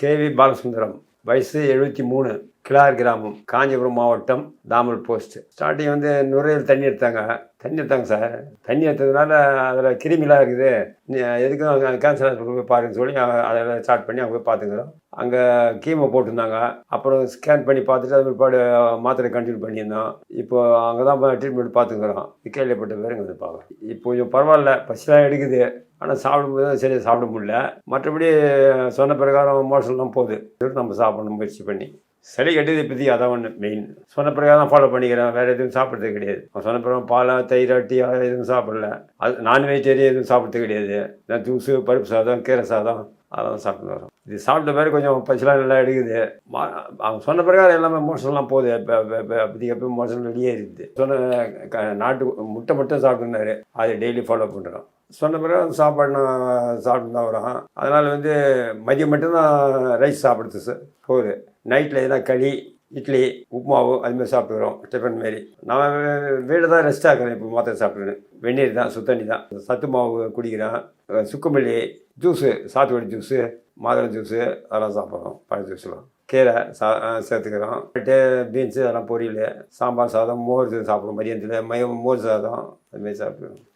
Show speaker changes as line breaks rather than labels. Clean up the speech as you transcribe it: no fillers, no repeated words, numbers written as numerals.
KV Balasundaram, வயசு 73, கிளார் கிராமம், காஞ்சிபுரம் மாவட்டம், தாமல் போஸ்ட். ஸ்டார்டிங் வந்து நுரையீரல் தண்ணி எடுத்தாங்க சார். தண்ணி எடுத்ததுனால அதில் கிருமிலாம் இருக்குது, எதுக்கும் அங்கே கேன்சர் ஹாஸ்பிட்டல் போய் பாருங்கன்னு சொல்லி அதில் ஸ்டார்ட் பண்ணி அங்கே போய் பார்த்துக்கிறோம். அங்கே கீமோ போட்டிருந்தாங்க. அப்புறம் ஸ்கேன் பண்ணி பார்த்துட்டு அது பிற்பாடு மாத்திரை கண்டினியூ பண்ணியிருந்தோம். இப்போ அங்கே தான் ட்ரீட்மெண்ட் பார்த்துக்கிறோம். கேள்விப்பட்ட பேருங்க வந்து பார்க்குறோம். இப்போ கொஞ்சம் பரவாயில்ல, பசிலாம் எடுக்குது. ஆனால் சாப்பிடும்போது சரியாக சாப்பிட முடியல. மற்றபடி சொன்ன பிரகாரம் மோஷன்லாம் போகுது. நம்ம சாப்பிடணும் முயற்சி பண்ணி. சளி கட்டுது இப்போதி, அதான் ஒன்று மெயின். சொன்ன பிரகாரம் தான் ஃபாலோ பண்ணிக்கிறேன், வேறு எதுவும் சாப்பிட்றது கிடையாது. சொன்ன பிரகாரம் பால், தயிர், டீ எதுவும் சாப்பிடல. அது நான்வெஜிடேரியன் எதுவும் சாப்பிட்றது கிடையாது. ஜூஸு, பருப்பு சாதம், கீரை சாதம் அதெல்லாம் சாப்பிட்டு வரோம். இது சாப்பிட்ட பிறகு கொஞ்சம் பசிலாம் நல்லா எடுக்குது. அவங்க சொன்ன பிரகாரம் எல்லாமே மோஷன்லாம் போகுது. அப்போதைக்கு எப்போ மோஷன் வெளியே இருக்குது. சொன்ன நாட்டு முட்டை மட்டும் சாப்பிட்டுனாரு, அதை டெய்லி ஃபாலோ பண்ணுறோம். சொன்ன பிறகு சாப்பாடு நான் சாப்பிட்டு தான் வரோம். அதனால் வந்து மதியம் மட்டும்தான் ரைஸ் சாப்பிடுது சார் போகுது. நைட்டில் எதனா களி, இட்லி, உப்புமாவு அதுமாதிரி சாப்பிட்டுக்கிறோம், டிஃபன் மாரி. நான் வீடு தான் ரெஸ்ட்டாக இருக்கிறேன். இப்போ மாத்திரை சாப்பிட்றேன். வெந்நீர் தான், சுத்தண்ணி தான், சத்து மாவு குடிக்கிறேன், சுக்குமல்லி ஜூஸு, சாத்துக்குடி ஜூஸு, மாதுளை ஜூஸு அதெல்லாம் சாப்பிட்றோம். பழ ஜூஸ்லாம், கீரை சேர்த்துக்கிறோம். பீன்ஸு அதெல்லாம் பொரியல், சாம்பார் சாதம், மோர் சாப்பிடுவோம். மதியானத்தில் மோர் சாதம் அதுமாரி சாப்பிடுவோம்.